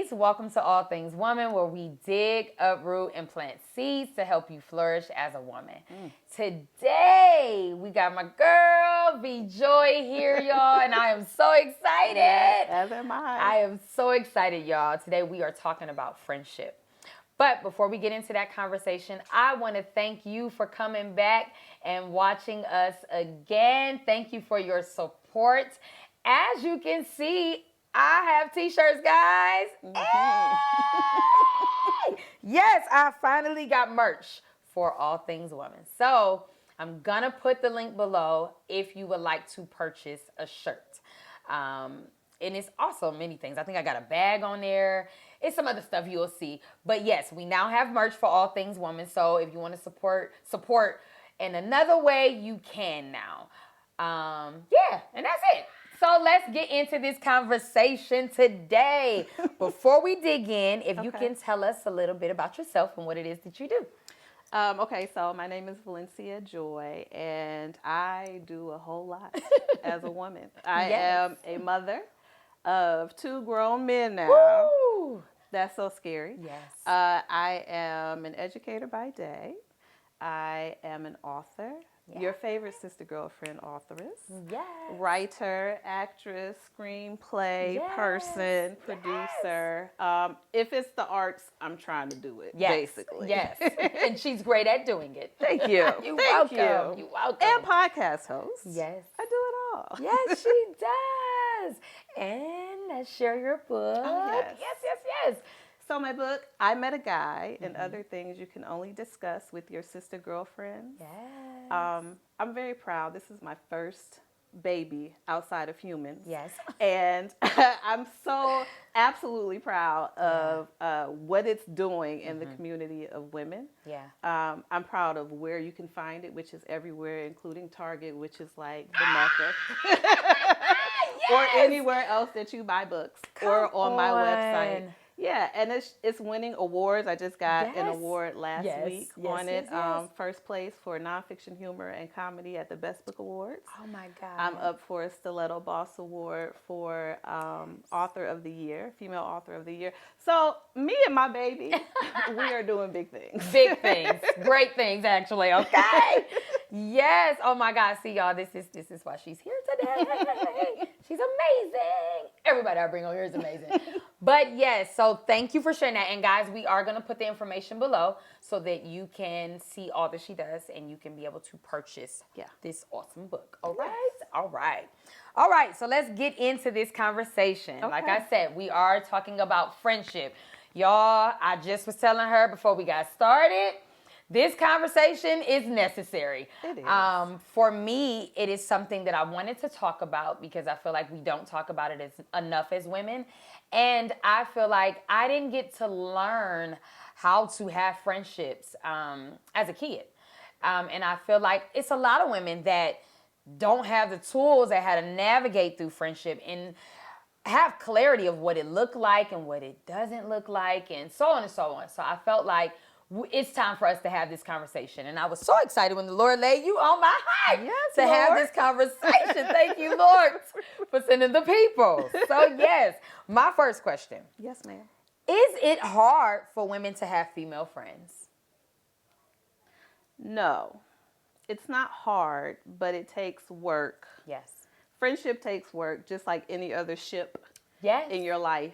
ladies. Welcome to All Things Woman, where we dig, uproot, and plant seeds to help you flourish as a woman. Today, we got my girl, V Joy, here, y'all, and I am so excited. As am I. I am so excited, y'all. Today, we are talking about friendship. But before we get into that conversation, I want to thank you for coming back and watching us again. Thank you for your support. As you can see, I have t-shirts, guys. Hey! Yes, I finally got merch for All Things Women. So I'm going to put the link below if you would like to purchase a shirt. And it's also many things. I think I got a bag on there. It's some other stuff you'll see. But yes, we now have merch for All Things Women. So if you want to support in another way, you can now. Yeah, and that's it. So let's get into this conversation today. Before we dig in, if you can tell us a little bit about yourself and what it is that you do. Okay, so my name is Valencia Joy, and I do a whole lot as a woman. I am a mother of 2 grown men now. Woo! That's so scary. Yes. I am an educator by day. I am an author. Yeah. Your favorite sister girlfriend authoress. Yes. Writer, actress, screenplay Yes. person, producer. If it's the arts, I'm trying to do it, basically. Yes. And she's great at doing it. Thank you. You're Thank welcome. you. You're welcome. And podcast host. Yes. I do it all. Yes, she does. And let's share your book. Oh, yes. Yes. So my book, I Met a Guy, and Other Things You Can Only Discuss with Your Sister Girlfriends. Yes. I'm very proud. This is my first baby outside of humans. Yes. And I'm so absolutely proud of what it's doing in the community of women. Yeah. I'm proud of where you can find it, which is everywhere, including Target, which is like the Mecca. Or anywhere else that you buy books. Or on my website. Yeah, and it's winning awards. I just got an award last week on it. First place for nonfiction humor and comedy at the Best Book Awards. Oh my God. I'm up for a Stiletto Boss Award for Author of the Year, Female Author of the Year. So me and my baby, we are doing big things. Big things. Great things, actually. Okay. Yes. Oh my God. See, y'all, this is why she's here today. She's amazing. Everybody I bring on here is amazing. But yes, so thank you for sharing that. And guys, we are going to put the information below so that you can see all that she does and you can be able to purchase this awesome book. All right? All right. All right. So let's get into this conversation. Okay. Like I said, we are talking about friendship. Y'all, I just was telling her before we got started, this conversation is necessary. It is. For me, it is something that I wanted to talk about because I feel like we don't talk about it enough as women. And I feel like I didn't get to learn how to have friendships as a kid. And I feel like it's a lot of women that don't have the tools that how to navigate through friendship and have clarity of what it looked like and what it doesn't look like and so on and so on. So I felt like it's time for us to have this conversation. And I was so excited when the Lord laid you on my heart to have this conversation. Thank you, Lord, for sending the people. So, yes, my first question. Yes, ma'am. Is it hard for women to have female friends? No, it's not hard, but it takes work. Yes. Friendship takes work, just like any other ship in your life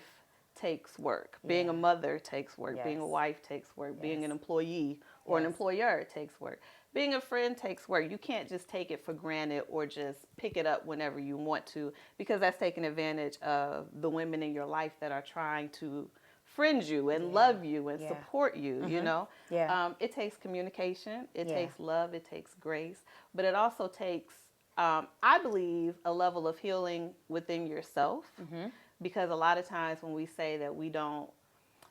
takes work. Being a mother takes work. Being a wife takes work. Being an employee or an employer takes work. Being a friend takes work. You can't just take it for granted or just pick it up whenever you want to, because that's taking advantage of the women in your life that are trying to friend you and love you and support you, you know? It takes communication. It takes love. It takes grace. But it also takes, I believe, a level of healing within yourself. Because a lot of times when we say that we don't,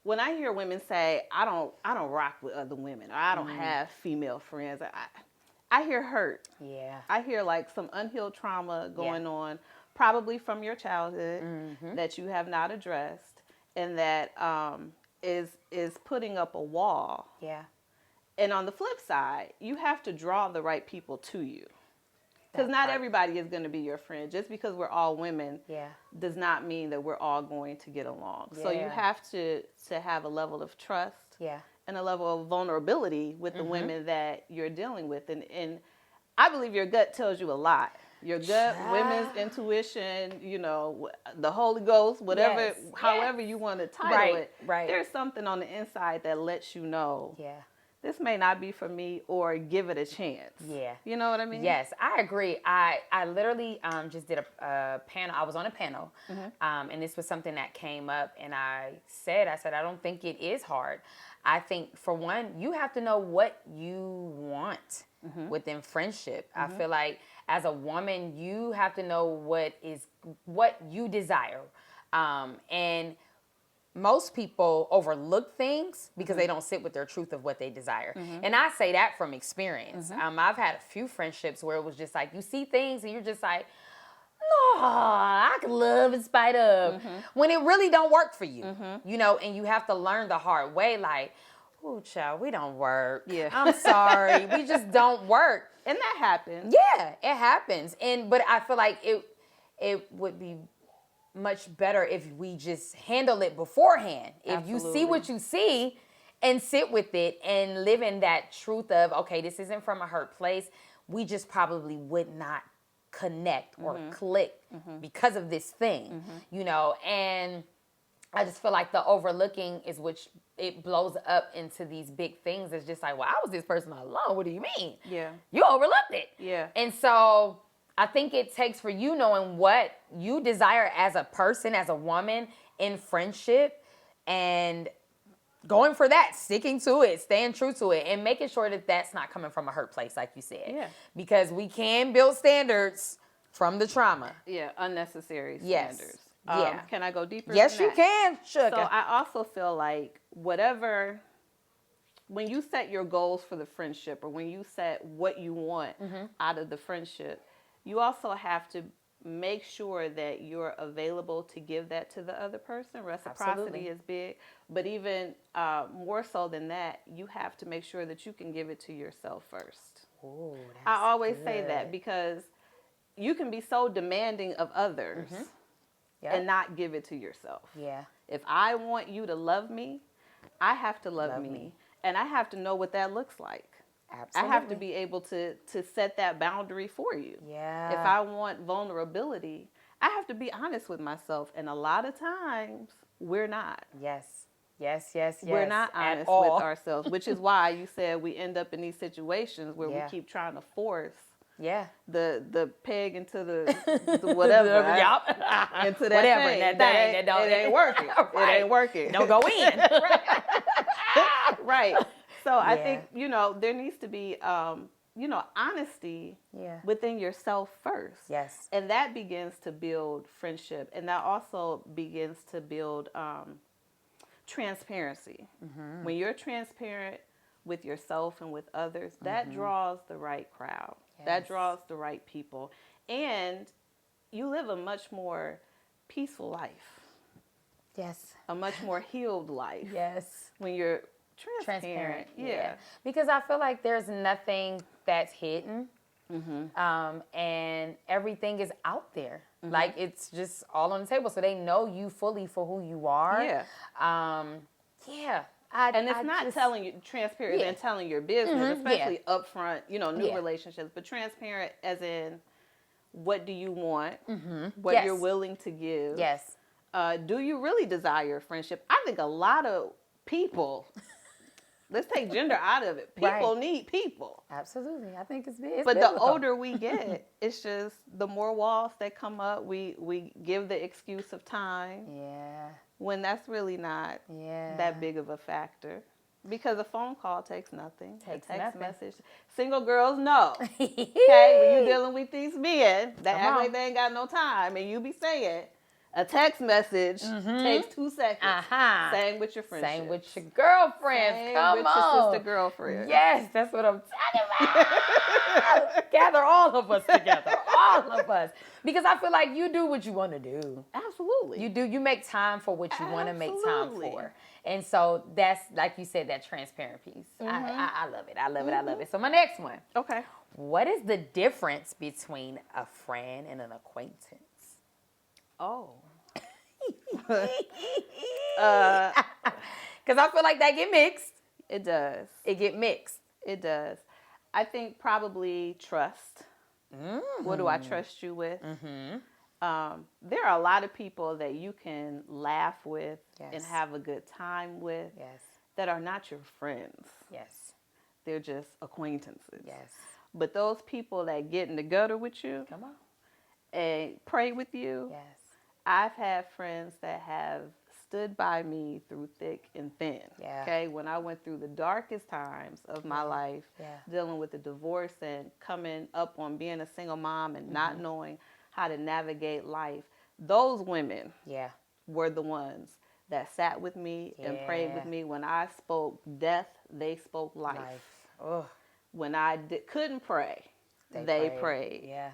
when I hear women say, I don't rock with other women, or I don't have female friends, I hear hurt. Yeah. I hear like some unhealed trauma going on, probably from your childhood that you have not addressed, and that is putting up a wall. Yeah. And on the flip side, you have to draw the right people to you. Because not everybody is going to be your friend. Just because we're all women does not mean that we're all going to get along. So you have to have a level of trust and a level of vulnerability with the women that you're dealing with. And I believe your gut tells you a lot. Your gut, women's intuition, the Holy Ghost, whatever, however you want to title it. Right. There's something on the inside that lets you know. This may not be for me, or give it a chance. Yeah. You know what I mean? Yes, I agree. I literally just did a panel. I was on a panel, and this was something that came up, and I said, I don't think it is hard. I think, for one, you have to know what you want within friendship. I feel like as a woman, you have to know what you desire. And most people overlook things because they don't sit with their truth of what they desire. And I say that from experience. I've had a few friendships where it was just like, you see things and you're just like, no, I can love in spite of. When it really don't work for you, and you have to learn the hard way, like, oh, child, we don't work. Yeah. I'm sorry. We just don't work. And that happens. Yeah, it happens. But I feel like it would be much better if we just handle it beforehand. Absolutely. If you see what you see and sit with it and live in that truth of, okay, this isn't from a hurt place, we just probably would not connect or click because of this thing, and I just feel like the overlooking is which it blows up into these big things. It's just like, well, I was this person all along. What do you mean? Yeah. You overlooked it. Yeah. And so I think it takes for you knowing what you desire as a person, as a woman in friendship, and going for that, sticking to it, staying true to it, and making sure that that's not coming from a hurt place, like you said. Yeah. Because we can build standards from the trauma. Yeah, unnecessary standards. Yeah. Can I go deeper? Yes, you can. Sugar. So I also feel like when you set your goals for the friendship, or when you set what you want out of the friendship, you also have to make sure that you're available to give that to the other person. Reciprocity is big, but even more so than that, you have to make sure that you can give it to yourself first. Ooh, I always say that, because you can be so demanding of others and not give it to yourself. Yeah. If I want you to love me, I have to love me. And I have to know what that looks like. Absolutely. I have to be able to set that boundary for you. Yeah. If I want vulnerability, I have to be honest with myself. And a lot of times, we're not. Yes. We're not honest with ourselves, which is why you said we end up in these situations where we keep trying to force the peg into the whatever. Into that whatever, thing. It ain't working. Right. It ain't working. Don't go in. Right. So I think, there needs to be, honesty within yourself first. Yes. And that begins to build friendship. And that also begins to build transparency. When you're transparent with yourself and with others, that draws the right crowd. Yes. That draws the right people. And you live a much more peaceful life. Yes. A much more healed life. Yes. When you're transparent. Yeah. Because I feel like there's nothing that's hidden. And everything is out there. Like, it's just all on the table. So they know you fully for who you are. Yeah. And it's not telling you transparent and telling your business, especially upfront, new relationships, but transparent as in, what do you want? What you're willing to give? Yes. Do you really desire friendship? I think a lot of people, let's take gender out of it. People need people. Absolutely. I think it's big. But biblical. The older we get, it's just the more walls that come up, we give the excuse of time. Yeah. When that's really not that big of a factor. Because a phone call takes nothing. A text message. Single girls know. Okay, when you're dealing with these men that act like they ain't got no time, and you be saying, A text message takes 2 seconds. Same with your friendships. Same with your girlfriends. Come on. Your sister girlfriends. Yes, that's what I'm talking about. Gather all of us together. All of us. Because I feel like you do what you want to do. Absolutely. You do. You make time for what you want to make time for. And so that's, like you said, that transparent piece. I love it. I love it. I love it. So my next one. Okay. What is the difference between a friend and an acquaintance? Oh. Because I feel like that get mixed. It does. It get mixed. It does. I think probably trust. What do I trust you with? There are a lot of people that you can laugh with and have a good time with that are not your friends. Yes. They're just acquaintances. Yes. But those people that get in the gutter with you, come on, and pray with you. Yes. I've had friends that have stood by me through thick and thin. Yeah. Okay. When I went through the darkest times of my life, dealing with the divorce and coming up on being a single mom and not knowing how to navigate life, those women were the ones that sat with me and prayed with me. When I spoke death, they spoke life. Oh. When I couldn't pray, they prayed. Yeah.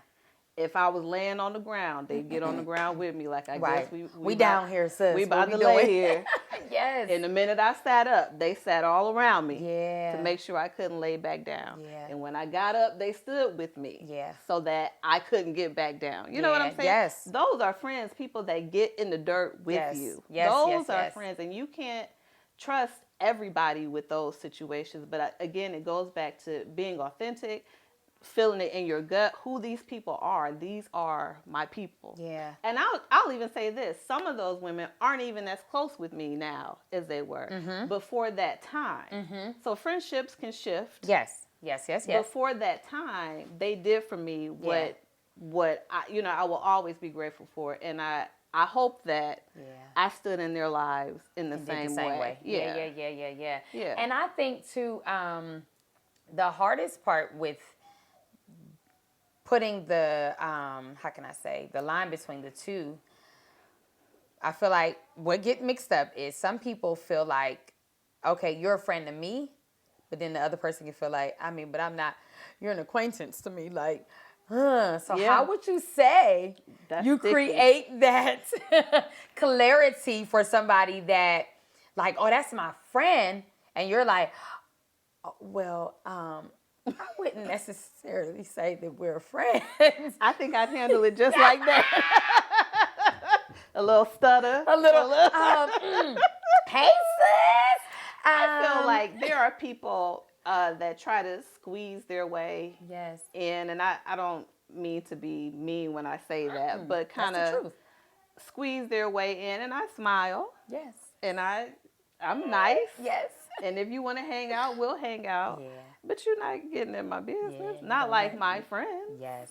If I was laying on the ground, they'd get on the ground with me. Like, I guess we down here, sis. We about to lay here. Yes. And the minute I sat up, they sat all around me to make sure I couldn't lay back down. Yeah. And when I got up, they stood with me so that I couldn't get back down. You know what I'm saying? Yes. Those are friends, people that get in the dirt with you. Yes. Those are friends. And you can't trust everybody with those situations. But again, it goes back to being authentic, feeling it in your gut, who these people are. These are my people. Yeah. And I'll even say this. Some of those women aren't even as close with me now as they were before that time. So friendships can shift. Yes. Before that time, they did for me what I will always be grateful for. And I hope that I stood in their lives in the same way. Yeah. And I think too, the hardest part with putting the the line between the two, I feel like what get mixed up is some people feel like, okay, you're a friend to me, but then the other person can feel like, but I'm not, you're an acquaintance to me. Like, how would you say you create that clarity for somebody that, like, oh, that's my friend, and you're like, oh, well, I wouldn't necessarily say that we're friends. I think I'd handle it just like that. A little stutter. A little. Hey, sis. I feel like there are people that try to squeeze their way in, and I don't mean to be mean when I say that, but kind of squeeze their way in, and I smile. Yes. And I'm nice. Yes. And if you want to hang out, we'll hang out. Yeah. But you're not getting in my business. Yeah, not like my friends. Yes.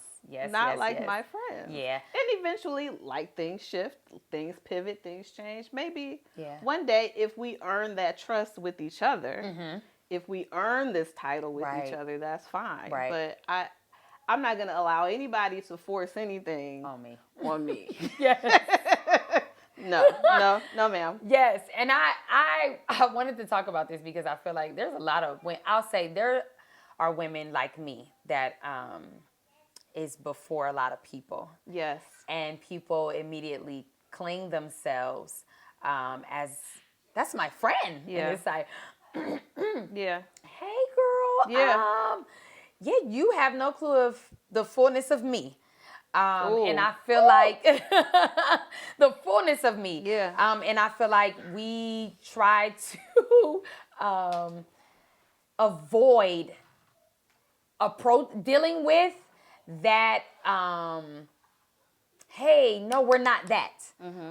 Not like my friends. Yeah. And eventually, like, things shift, things pivot, things change. Maybe one day, if we earn that trust with each other, if we earn this title with each other, that's fine. Right. But I'm not going to allow anybody to force anything on me. Yes. No, ma'am. Yes, and I wanted to talk about this because I feel like there's a lot of, I'll say there are women like me that is before a lot of people. Yes. And people immediately cling themselves as, that's my friend. Yeah. And it's like, yeah. Hey, girl. Yeah. You have no clue of the fullness of me. And I feel like the fullness of me. Yeah. And I feel like we try to avoid dealing with that. Hey, no, we're not that.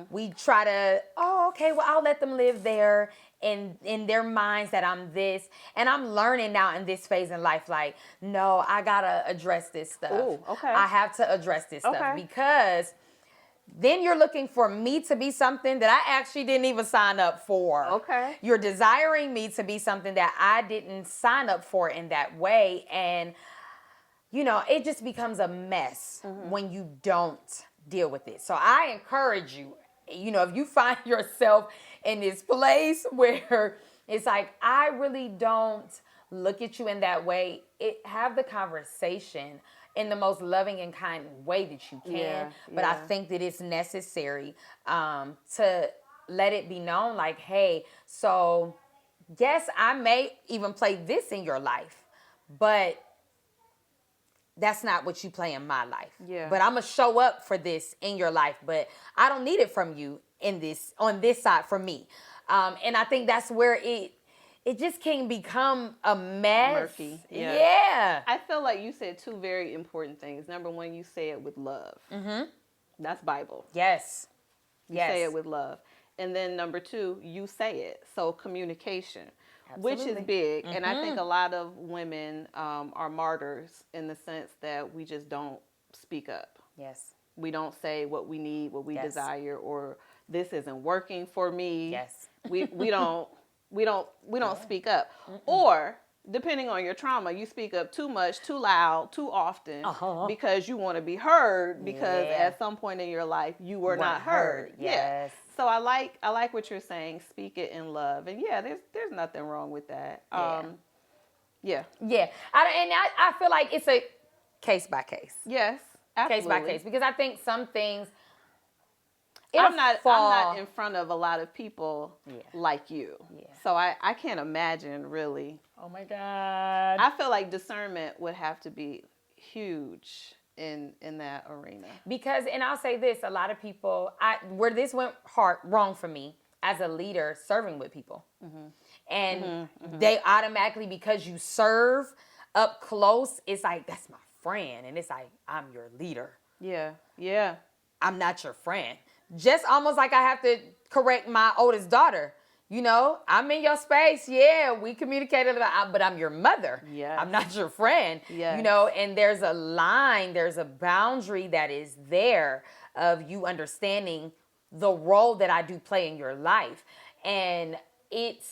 We try to, okay, well, I'll let them live there in their minds that I'm this. And I'm learning now in this phase in life, like, no, I got to address this stuff. Ooh, okay. I have to address this stuff because then you're looking for me to be something that I actually didn't even sign up for. Okay. You're desiring me to be something that I didn't sign up for in that way. And, it just becomes a mess when you don't deal with it. So I encourage you, if you find yourself in this place where it's like, I really don't look at you in that way, have the conversation in the most loving and kind way that you can. But I think that it's necessary to let it be known, like, hey, so yes, I may even play this in your life, but that's not what you play in my life. Yeah. But I'm gonna show up for this in your life, but I don't need it from you on this side for me. And I think that's where it just can become a mess. Murky. Yeah. I feel like you said two very important things. Number one, you say it with love. Mm-hmm. That's Bible. Yes. You say it with love. And then number two, you say it. So communication. Absolutely. Which is big. Mm-hmm. And I think a lot of women are martyrs in the sense that we just don't speak up. Yes. We don't say what we need, what we desire, or this isn't working for me. Yes. We don't speak up. Mm-mm. Or depending on your trauma, you speak up too much, too loud, too often because you want to be heard because at some point in your life you were not heard. Yes. Yeah. So I like what you're saying. Speak it in love, and there's nothing wrong with that. Yeah. I feel like it's a case by case. Yes, absolutely. Case by case, because I think some things. I'm not in front of a lot of people like you, so I can't imagine really. Oh my God. I feel like discernment would have to be huge in that arena. Because, and I'll say this, a lot of people, where this went wrong for me as a leader serving with people. Mm-hmm. And they automatically, because you serve up close, it's like, that's my friend. And it's like, I'm your leader. Yeah. Yeah. I'm not your friend. Just almost like I have to correct my oldest daughter. I'm in your space. Yeah, we communicated, but I'm your mother. Yeah, I'm not your friend. Yeah. And there's a line, there's a boundary that is there of you understanding the role that I do play in your life. And it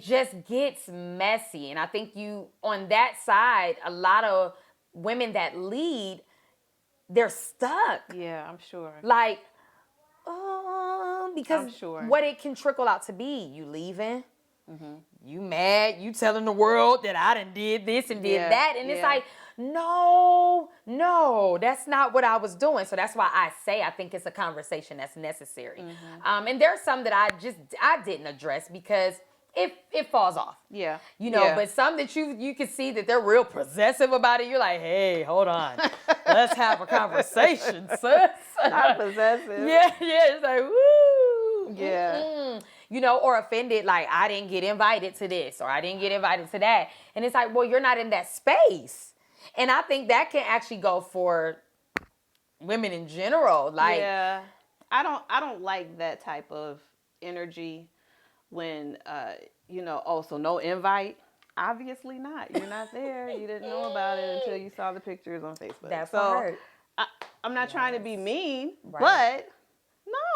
just gets messy. And I think on that side, a lot of women that lead, they're stuck. Yeah, I'm sure. Like, because what it can trickle out to be, you leaving, you mad, you telling the world that I done did this and did that. And it's like, no, that's not what I was doing. So that's why I think it's a conversation that's necessary. Mm-hmm. And there's some that I didn't address because it falls off. Yeah. But some that you can see that they're real possessive about it. You're like, hey, hold on. Let's have a conversation, sis. Not possessive. Yeah. It's like, woo. Yeah. Or offended, like, I didn't get invited to this or I didn't get invited to that. And it's like, well, you're not in that space. And I think that can actually go for women in general. Like, yeah. I don't like that type of energy when, so no invite. Obviously not. You're not there. You didn't know about it until you saw the pictures on Facebook. That part. I'm not trying to be mean, but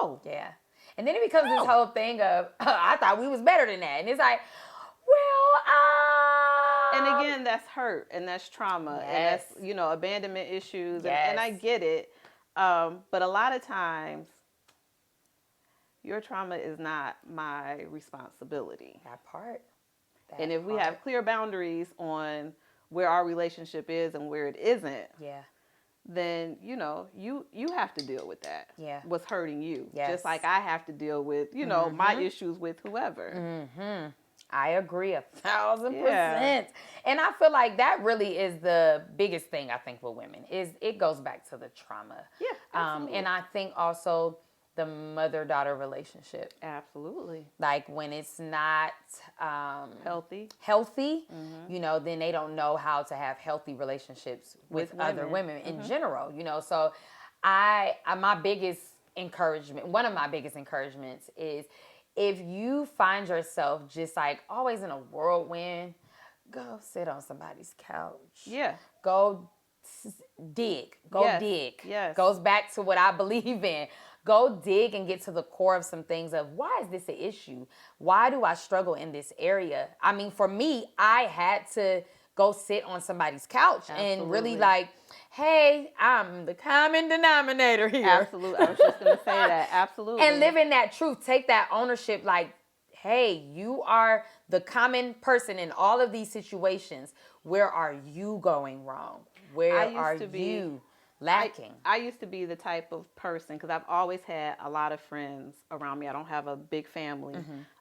no. Yeah. And then it becomes this whole thing of, I thought we was better than that. And it's like, well, And again, that's hurt and that's trauma and that's, abandonment issues. And I get it. But a lot of times, your trauma is not my responsibility. That part. And if we have clear boundaries on where our relationship is and where it isn't, then, you have to deal with that. Yeah. What's hurting you. Yes. Just like I have to deal with, my issues with whoever. Mm-hmm. I agree 1,000%. And I feel like that really is the biggest thing I think with women is it goes back to the trauma. Yeah. Absolutely. And I think also the mother-daughter relationship. Absolutely. Like when it's not healthy, then they don't know how to have healthy relationships with other women in general, So my biggest encouragement, one of my biggest encouragements is if you find yourself just like always in a whirlwind, go sit on somebody's couch. Yeah. Go dig. Dig. Yes. Goes back to what I believe in. Go dig and get to the core of some things of why is this an issue? Why do I struggle in this area? I mean, for me, I had to go sit on somebody's couch Absolutely. and really like, hey, I'm the common denominator here. Absolutely. I was just going to say that. Absolutely. And live in that truth. Take that ownership like, hey, you are the common person in all of these situations. Where are you going wrong? Where are you lacking? I used to be the type of person, because I've always had a lot of friends around me. I don't have a big family,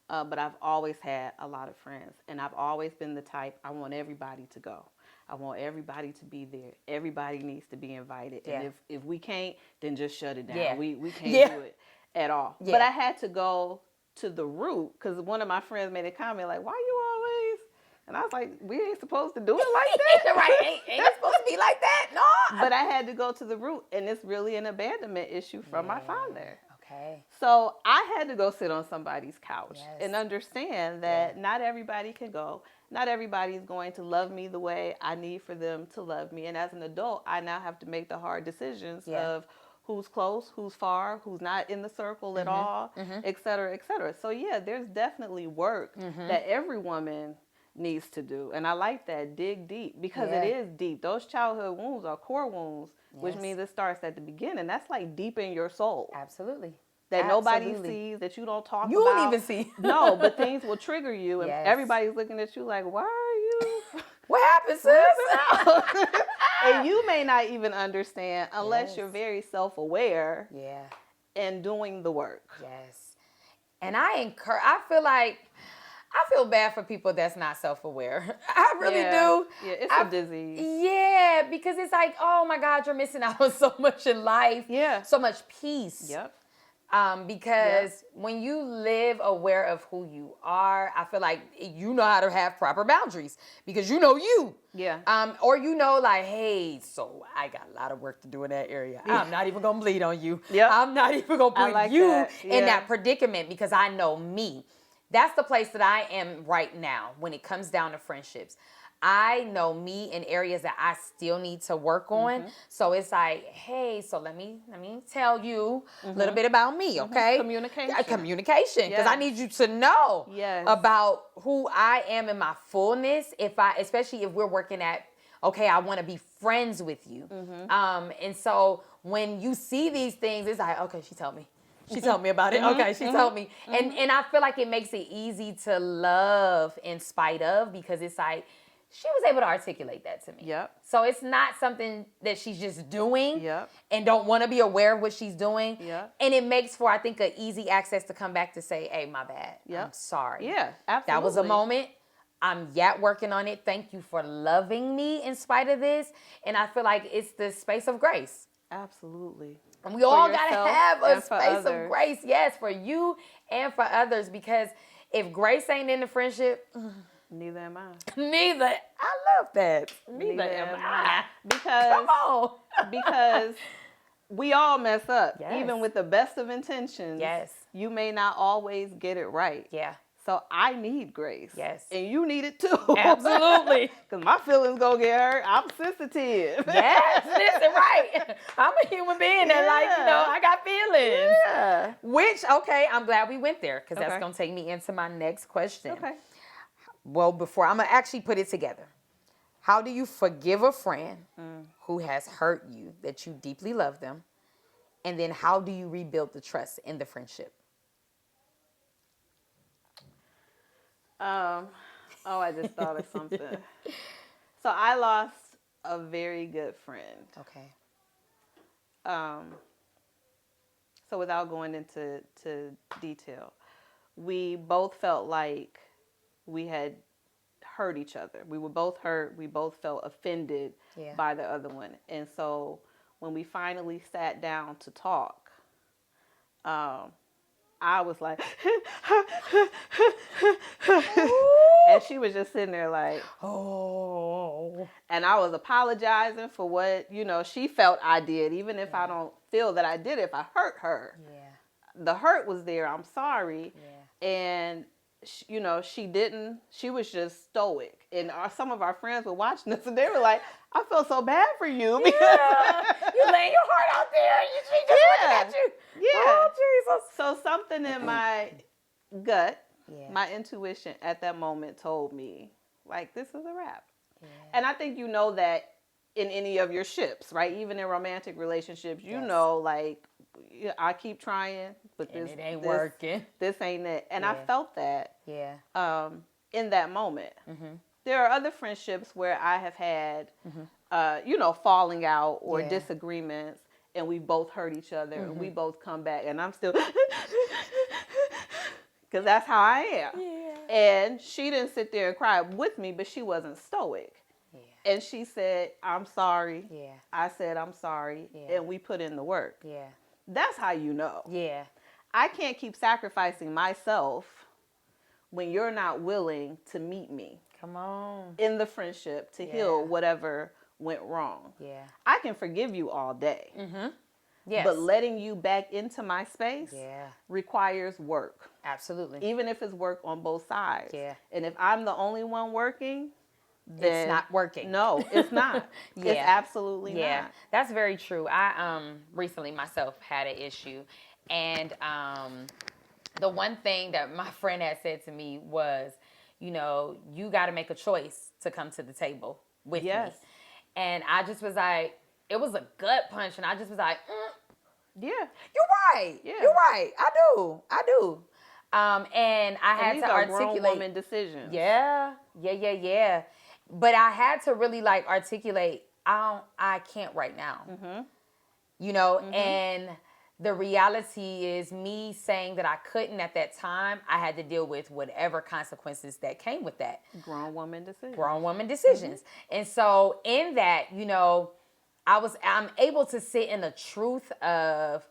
but I've always had a lot of friends. And I've always been the type, I want everybody to go. I want everybody to be there. Everybody needs to be invited. Yeah. And if we can't, then just shut it down. Yeah. We can't do it at all. Yeah. But I had to go to the root, because one of my friends made a comment like, why you always? And I was like, we ain't supposed to do it like that. Right, ain't it supposed to be like that? No. But I had to go to the root, and it's really an abandonment issue from my father. Okay. So I had to go sit on somebody's couch and understand that not everybody can go. Not everybody is going to love me the way I need for them to love me. And as an adult, I now have to make the hard decisions of who's close, who's far, who's not in the circle at all, et cetera, et cetera. So yeah, there's definitely work that every woman needs to do. And I like that, dig deep, because it is deep. Those childhood wounds are core wounds, which means it starts at the beginning. That's like deep in your soul. Absolutely. That nobody sees, that you don't talk about. You don't even see. No, but things will trigger you, and everybody's looking at you like, why are you? What happened, sis? And you may not even understand unless you're very self-aware and doing the work. Yes. And I feel bad for people that's not self-aware. I really do. Yeah, it's a disease. Yeah, because it's like, oh my God, you're missing out on so much in life. Yeah. So much peace. Yep. Because when you live aware of who you are, I feel like you know how to have proper boundaries because you know you. Yeah. Or you know, like, hey, so I got a lot of work to do in that area. Yeah. I'm not even gonna bleed on you. Yep. I'm not even gonna put you in that predicament because I know me. That's the place that I am right now when it comes down to friendships. I know me in areas that I still need to work on. So it's like, hey, so let me tell you a little bit about me, okay? Communication, because I need you to know about who I am in my fullness. Especially if we're working at, okay, I want to be friends with you. And so when you see these things, it's like, okay, she told me. She told me about it. Okay, she told me. And I feel like it makes it easy to love in spite of, because it's like, she was able to articulate that to me. Yep. So it's not something that she's just doing yep. and don't want to be aware of what she's doing. Yep. And it makes for, I think, an easy access to come back to say, hey, my bad. Yep. I'm sorry. Yeah, absolutely. That was a moment. I'm yet working on it. Thank you for loving me in spite of this. And I feel like it's the space of grace. Absolutely. And we all got to have a space of grace. Yes, for you and for others. Because if grace ain't in the friendship... Neither am I. Neither. I love that. Neither am I. Because, come on. Because we all mess up. Yes. Even with the best of intentions. Yes. You may not always get it right. Yeah. So I need grace. Yes. And you need it too. Absolutely. Because my feelings going to get hurt. I'm sensitive. Yes. Listen, right. I'm a human being that, I got feelings. Yeah. Which, okay, I'm glad we went there because that's going to take me into my next question. Okay. Well, before, I'm going to actually put it together. How do you forgive a friend who has hurt you, that you deeply love them? And then how do you rebuild the trust in the friendship? I just thought of something. So I lost a very good friend. Okay. So without going into detail, we both felt like we had hurt each other. We were both hurt. We both felt offended by the other one. And so when we finally sat down to talk, I was like, and she was just sitting there like, oh. And I was apologizing for what, she felt I did, even if I don't feel that I did it, if I hurt her. Yeah. The hurt was there. I'm sorry. Yeah. And she was just stoic. And some of our friends were watching us and they were like, I feel so bad for you. Because you laying your heart out there and she just looking at you. Yeah. Oh, Jesus. So something in my gut, my intuition at that moment told me, like, this is a wrap. And I think you know that in any of your ships, right? Even in romantic relationships, you know, like, I keep trying, but it ain't working. This ain't it. And I felt that in that moment. Mm-hmm. There are other friendships where I have had, falling out or disagreements, and we both hurt each other, and we both come back, and I'm still, because that's how I am. Yeah. And she didn't sit there and cry with me, but she wasn't stoic. Yeah. And she said, I'm sorry. Yeah. I said, I'm sorry. Yeah. And we put in the work. Yeah. That's how you know. Yeah. I can't keep sacrificing myself when you're not willing to meet me. Come on. In the friendship to heal whatever went wrong. Yeah. I can forgive you all day. Mm-hmm. Yes. But letting you back into my space requires work. Absolutely. Even if it's work on both sides. Yeah. And if I'm the only one working, then it's not working. No, it's not. It's absolutely not. That's very true. I recently myself had an issue, and the one thing that my friend had said to me was, you got to make a choice to come to the table with me. And I just was like, it was a gut punch, and I just was like, yeah, you're right. Yeah. You're right. I do. And I had to articulate grown woman decisions. Yeah. But I had to really articulate, I can't right now. Mm-hmm. And the reality is me saying that I couldn't at that time, I had to deal with whatever consequences that came with that. Grown woman decisions. Mm-hmm. And so in that, I'm able to sit in the truth of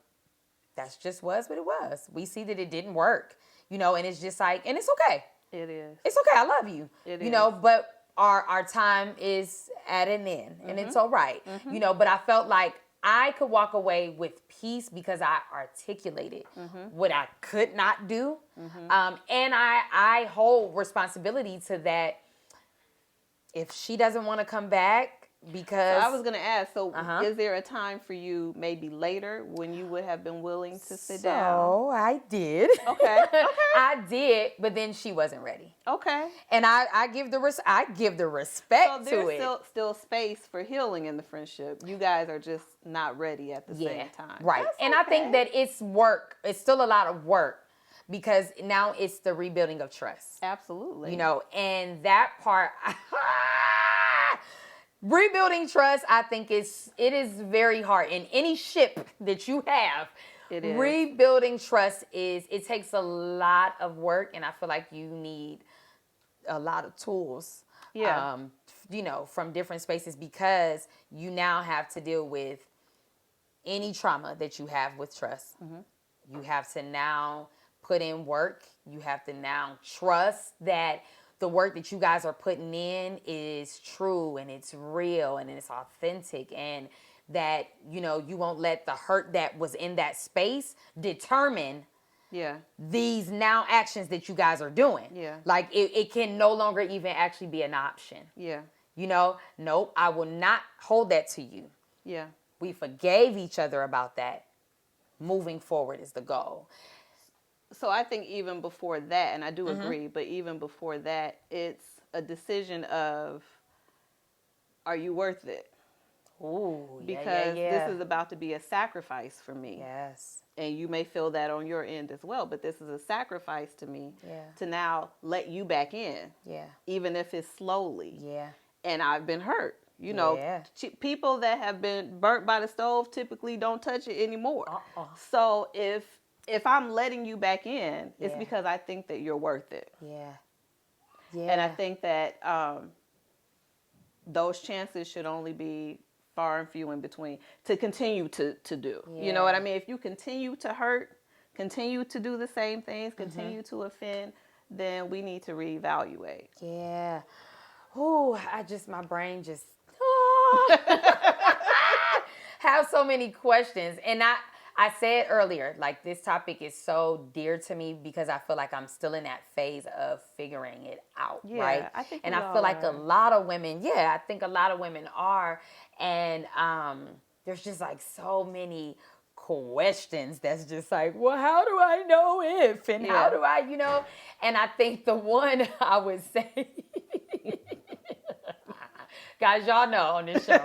that's just was what it was. We see that it didn't work, and it's just and it's okay. It is. It's okay. I love you. It is. But our time is at an end, and it's all right. Mm-hmm. But I felt like I could walk away with peace because I articulated what I could not do. Mm-hmm. And I hold responsibility to that. If she doesn't want to come back, because... So I was going to ask, is there a time for you maybe later when you would have been willing to sit down? So I did. Okay. I did, but then she wasn't ready. Okay. And I give the respect to it. So there's still space for healing in the friendship. You guys are just not ready at the same time. Right. That's I think that it's work. It's still a lot of work because now it's the rebuilding of trust. Absolutely. And that part... Rebuilding trust, I think it is very hard. In any ship that you have, it is. Rebuilding trust it takes a lot of work, and I feel like you need a lot of tools. Yeah. From different spaces, because you now have to deal with any trauma that you have with trust. Mm-hmm. You have to now put in work. You have to now trust that the work that you guys are putting in is true and it's real and it's authentic, and that, you won't let the hurt that was in that space determine these now actions that you guys are doing. Yeah. Like it can no longer even actually be an option. Yeah. Nope, I will not hold that to you. Yeah. We forgave each other about that. Moving forward is the goal. So I think even before that, and I do agree, but even before that, it's a decision of, are you worth it? Ooh, because this is about to be a sacrifice for me. Yes. And you may feel that on your end as well, but this is a sacrifice to me to now let you back in. Yeah. Even if it's slowly. Yeah. And I've been hurt. People that have been burnt by the stove typically don't touch it anymore. So if I'm letting you back in, it's because I think that you're worth it. Yeah. And I think that those chances should only be far and few in between to continue to do. Yeah. You know what I mean? If you continue to hurt, continue to do the same things, continue to offend, then we need to reevaluate. Yeah. Ooh, my brain just have so many questions. And I said earlier, this topic is so dear to me because I feel like I'm still in that phase of figuring it out, right? I think I feel like a lot of women, I think a lot of women are. And there's just so many questions that's just well, how do I know if? And how do I, And I think the one I would say... Guys, y'all know on this show,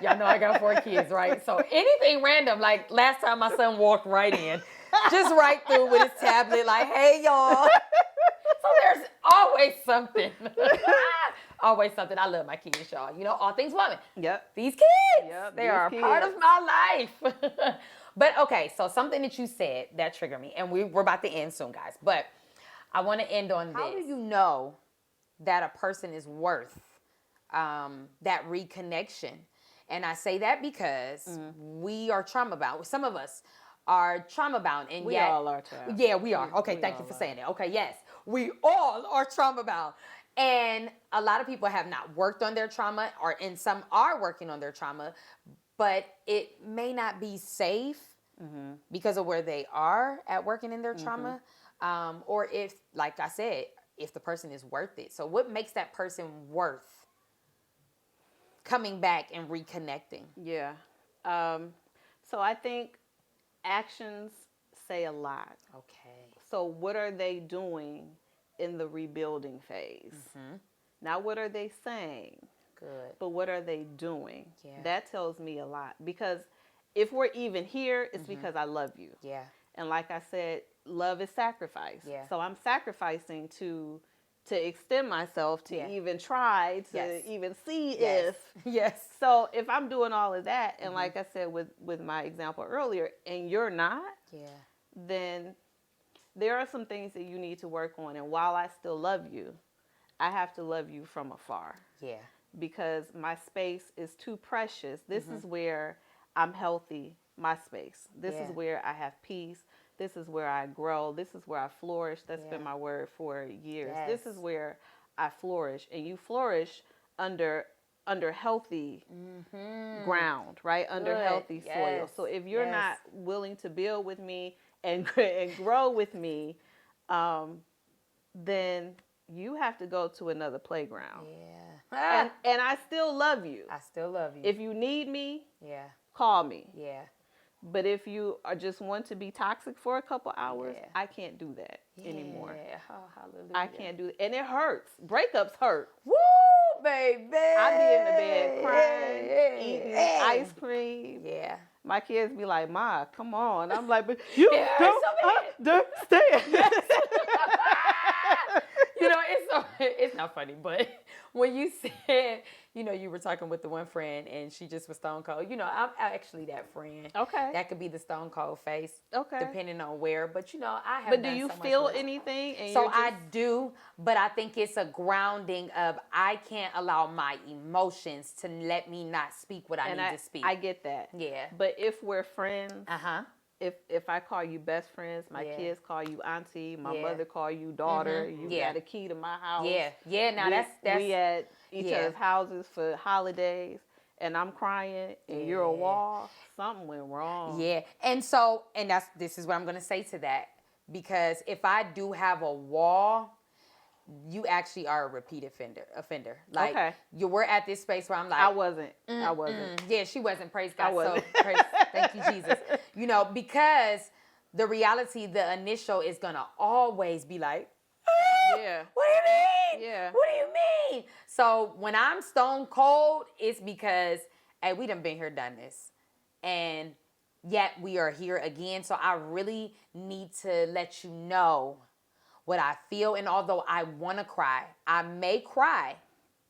y'all know I got 4 kids, right? So anything random, like last time my son walked right in, just right through with his tablet, like, hey, y'all. So there's always something. Always something. I love my kids, y'all. You know, all things women. Yep. These kids, yep, they are a part of my life. But okay, so something that you said that triggered me, and we're about to end soon, guys. But I want to end on this. How do you know that a person is worth that reconnection? And I say that because we are trauma bound. Some of us are trauma bound, and we all are trauma. Yeah, we are. Okay, thank you for saying that. Okay, yes, we all are trauma bound. And a lot of people have not worked on their trauma, and some are working on their trauma, but it may not be safe because of where they are at working in their trauma, or if, like I said, if the person is worth it. So what makes that person worth coming back and reconnecting? Yeah. So I think actions say a lot. Okay. So what are they doing in the rebuilding phase? Not what are they saying? Good. But what are they doing? Yeah. That tells me a lot, because if we're even here, it's because I love you. Yeah. And like I said, love is sacrifice. Yeah. So I'm sacrificing to extend myself, to even try, to even see if. Yes. So if I'm doing all of that, and like I said with my example earlier, and you're not, then there are some things that you need to work on. And while I still love you, I have to love you from afar. Yeah. Because my space is too precious. This is where I'm healthy, my space. This is where I have peace. This is where I grow. This is where I flourish. That's been my word for years. Yes. This is where I flourish. And you flourish under healthy ground, right? Under healthy soil. So if you're not willing to build with me and grow with me, then you have to go to another playground. Yeah. And I still love you. I still love you. If you need me, yeah, call me. Yeah. But if you are just want to be toxic for a couple hours, I can't do that anymore. Yeah. Oh, hallelujah. I can't do it. And it hurts. Breakups hurt. Woo, baby. I be in the bed crying, eating ice cream. Yeah. My kids be like, Ma, come on. I'm like, but you don't understand. Yes. You know, it's not funny, but when you said, you know, you were talking with the one friend and she just was stone cold. You know, I'm actually that friend. Okay. That could be the stone cold face. Okay. Depending on where. But, you know, I have. But do you feel anything? And so I do, but I think it's a grounding of I can't allow my emotions to let me not speak what I need to speak. I get that. Yeah. But if we're friends. Uh-huh. If I call you best friends, my kids call you auntie, my mother call you daughter, you got a key to my house. Yeah. Yeah, now that's we at each other's houses for holidays, and I'm crying and you're a wall, something went wrong. Yeah. And this is what I'm gonna say to that. Because if I do have a wall, you actually are a repeat offender. Like we're at this space where I'm like, I wasn't. Yeah, she wasn't. Praise God. I wasn't. So thank you, Jesus. You know, because the reality, the initial is gonna always be like, what do you mean? Yeah. What do you mean? So when I'm stone cold, it's because, hey, we done been here, done this. And yet we are here again. So I really need to let you know what I feel. And although I want to cry, I may cry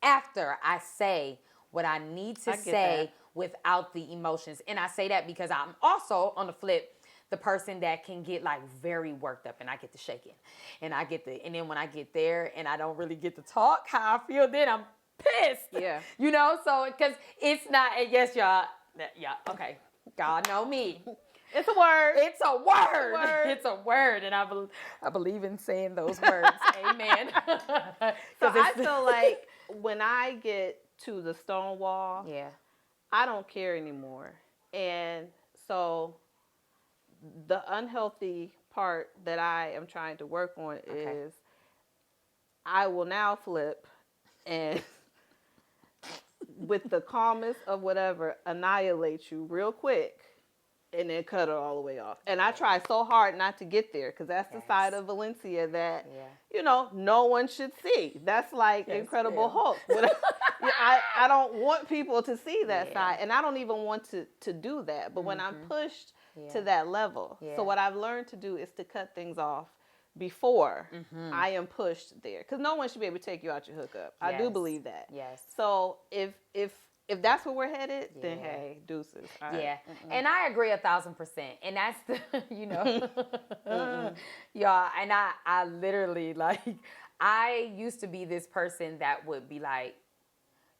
after I say what I need to say without the emotions. And I say that because I'm also, on the flip, the person that can get like very worked up, and I get to shaking. And then when I get there and I don't really get to talk how I feel, then I'm pissed. Yeah. You know, so because it's not, and yes, y'all, okay. God know me. It's a word. It's a word. It's a word. And I believe in saying those words. Amen. So I feel like when I get to the stone wall, I don't care anymore. And so the unhealthy part that I am trying to work on is I will now flip and with the calmest of whatever, annihilate you real quick. and then cut it all the way off. And I try so hard not to get there because that's the side of Valencia that, no one should see. That's like Incredible Hulk. But I don't want people to see that side. And I don't even want to do that. But when I'm pushed to that level, so what I've learned to do is to cut things off before I am pushed there. Because no one should be able to take you out your hookup. I do believe that. Yes. So if that's where we're headed, then hey, deuces. And I agree 1,000%. And that's the, y'all. And I literally like, I used to be this person that would be like,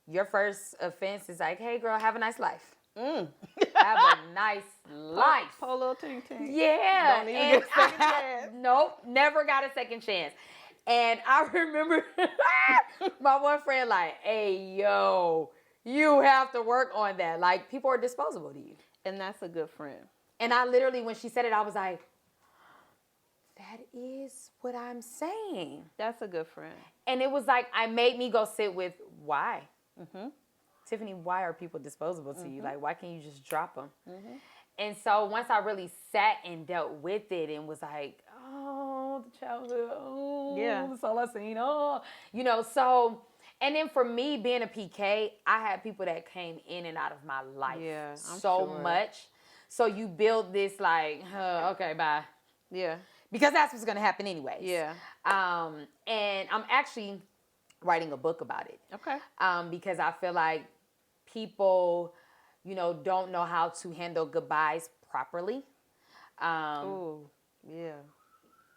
your first offense is like, hey girl, have a nice life. Have a nice life. Pull a little ting. Yeah. Don't even get a second chance. Nope, never got a second chance. And I remember my one friend like, hey, yo, you have to work on that. Like, people are disposable to you. And that's a good friend. And I literally, when she said it, I was like, that is what I'm saying. That's a good friend. And it was like, I made me go sit with why. Tiffany, why are people disposable to you? Like, why can't you just drop them? And so once I really sat and dealt with it and was like, oh, the childhood, that's all I seen, so... And then for me, being a PK, I had people that came in and out of my life much. So you build this like, okay, bye. Yeah. Because that's what's going to happen anyways. Yeah. And I'm actually writing a book about it. Okay. Because I feel like people, don't know how to handle goodbyes properly.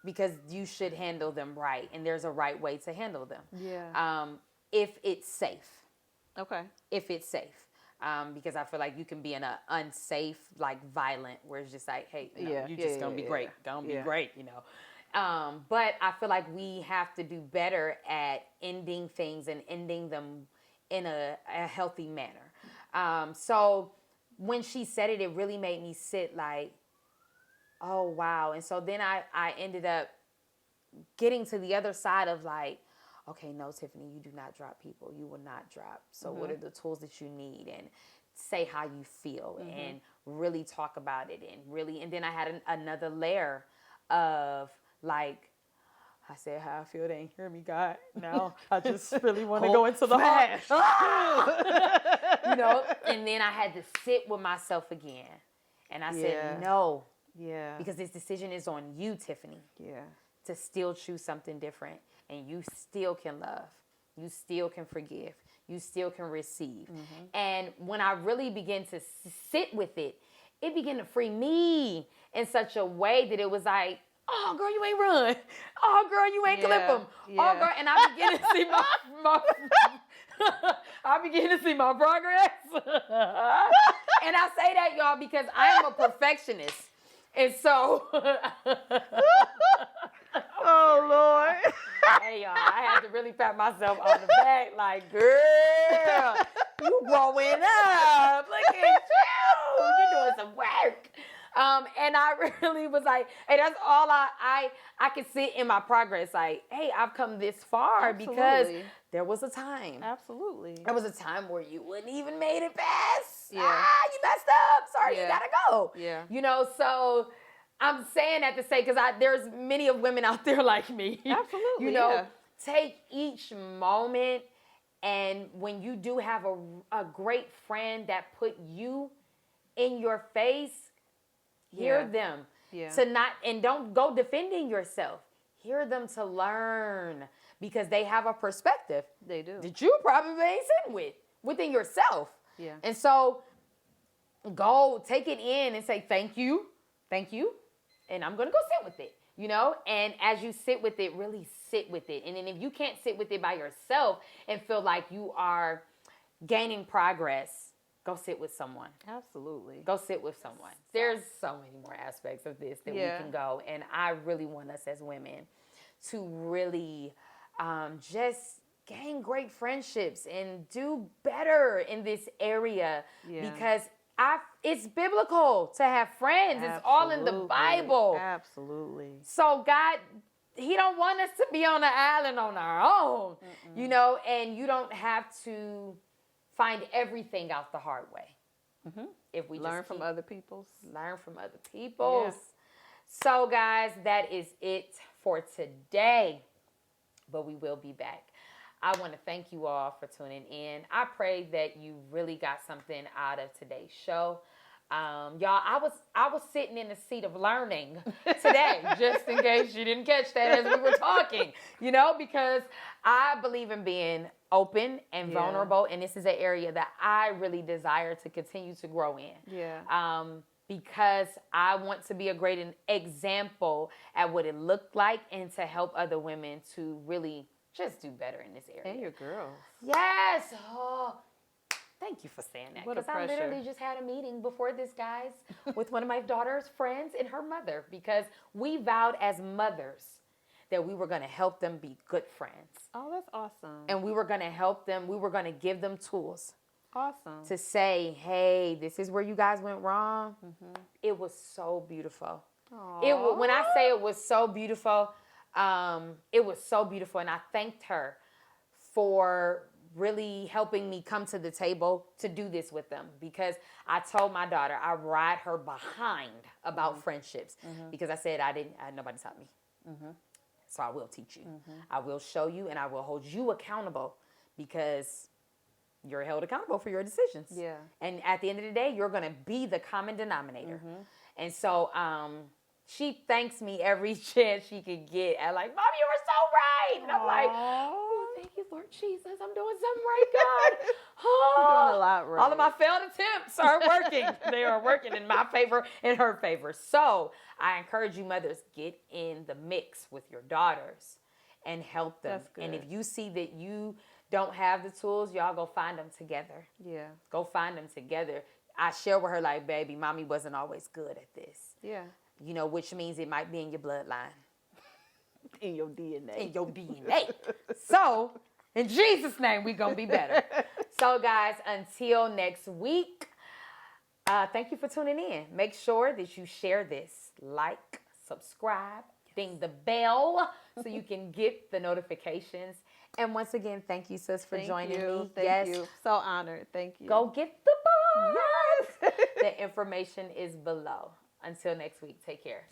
Because you should handle them right. And there's a right way to handle them. Yeah. If it's safe. Okay. If it's safe. Because I feel like you can be in an unsafe, like violent, where it's just like, hey, you're just going to be great. Don't be great, But I feel like we have to do better at ending things and ending them in a healthy manner. So when she said it, it really made me sit like, oh, wow. And so then I ended up getting to the other side of like, okay, no, Tiffany, you do not drop people. You will not drop. So what are the tools that you need? And say how you feel and really talk about it and then I had another layer of like, I said how I feel. They ain't hear me, God. Now I just really want to go into the heart. And then I had to sit with myself again. And I said, no. Yeah. Because this decision is on you, Tiffany. Yeah. To still choose something different. And you still can love. You still can forgive. You still can receive. And when I really began to sit with it, it began to free me in such a way that it was like, oh, girl, you ain't run. Oh, girl, you ain't clip them. Yeah. Oh, girl, and I began to see I began to see my progress. And I say that, y'all, because I am a perfectionist. And so... Oh, Lord. Hey, y'all, I had to really pat myself on the back like, girl, you growing up. Look at you. You're doing some work. And I really was like, hey, that's all I could see in my progress. Like, hey, I've come this far because there was a time. Absolutely. There was a time where you wouldn't even made it past. Yeah. You messed up. Sorry, you gotta go. Yeah. So... I'm saying that to say, because there's many of women out there like me. Absolutely, take each moment, and when you do have a great friend that put you in your face, hear them. Yeah. And don't go defending yourself. Hear them to learn, because they have a perspective. They do. That you probably ain't sitting within yourself. Yeah. And so, go take it in and say, thank you. And I'm going to go sit with it, And as you sit with it, really sit with it. And then if you can't sit with it by yourself and feel like you are gaining progress, go sit with someone. Absolutely. Go sit with someone. There's so many more aspects of this that we can go. And I really want us as women to really just gain great friendships and do better in this area. Yeah. Because it's biblical to have friends. Absolutely. It's all in the Bible. Absolutely. So God, He don't want us to be on an island on our own, and you don't have to find everything out the hard way. If we learn just from other people's. Learn from other people's. Yeah. So, guys, that is it for today. But we will be back. I want to thank you all for tuning in. I pray that you really got something out of today's show. Y'all, I was sitting in the seat of learning today, just in case you didn't catch that as we were talking, because I believe in being open and vulnerable, and this is an area that I really desire to continue to grow in. Yeah. Because I want to be a great example at what it looked like and to help other women to really just do better in this area. And your girls. Yes. Oh, thank you for saying that. What a Because I pressure. literally just had a meeting before this, guys, with one of my daughter's friends and her mother, because we vowed as mothers that we were going to help them be good friends. Oh, that's awesome. And we were going to help them. We were going to give them tools. Awesome. To say, hey, this is where you guys went wrong. It was so beautiful. When I say it was so beautiful, it was so beautiful. And I thanked her for really helping me come to the table to do this with them, because I told my daughter I ride her behind about friendships, because I said nobody taught me. So I will teach you. I will show you, and I will hold you accountable, because you're held accountable for your decisions. Yeah. And at the end of the day, you're going to be the common denominator. And so she thanks me every chance she could get. And like, Mom, you were so right. And I'm like, oh, thank you, Lord Jesus. I'm doing something right, God. You're doing a lot right. All of my failed attempts are working. They are working in my favor and her favor. So I encourage you, mothers, get in the mix with your daughters and help them. That's good. And if you see that you don't have the tools, y'all go find them together. Yeah. Go find them together. I share with her, like, baby, mommy wasn't always good at this. Yeah. Which means it might be in your bloodline. In your DNA. In your DNA. So, in Jesus' name, we're going to be better. So, guys, until next week, thank you for tuning in. Make sure that you share this. Like, subscribe, ding the bell so you can get the notifications. And once again, thank you, sis, for joining me. Thank you. So honored. Thank you. Go get the book. Yes. The information is below. Until next week, take care.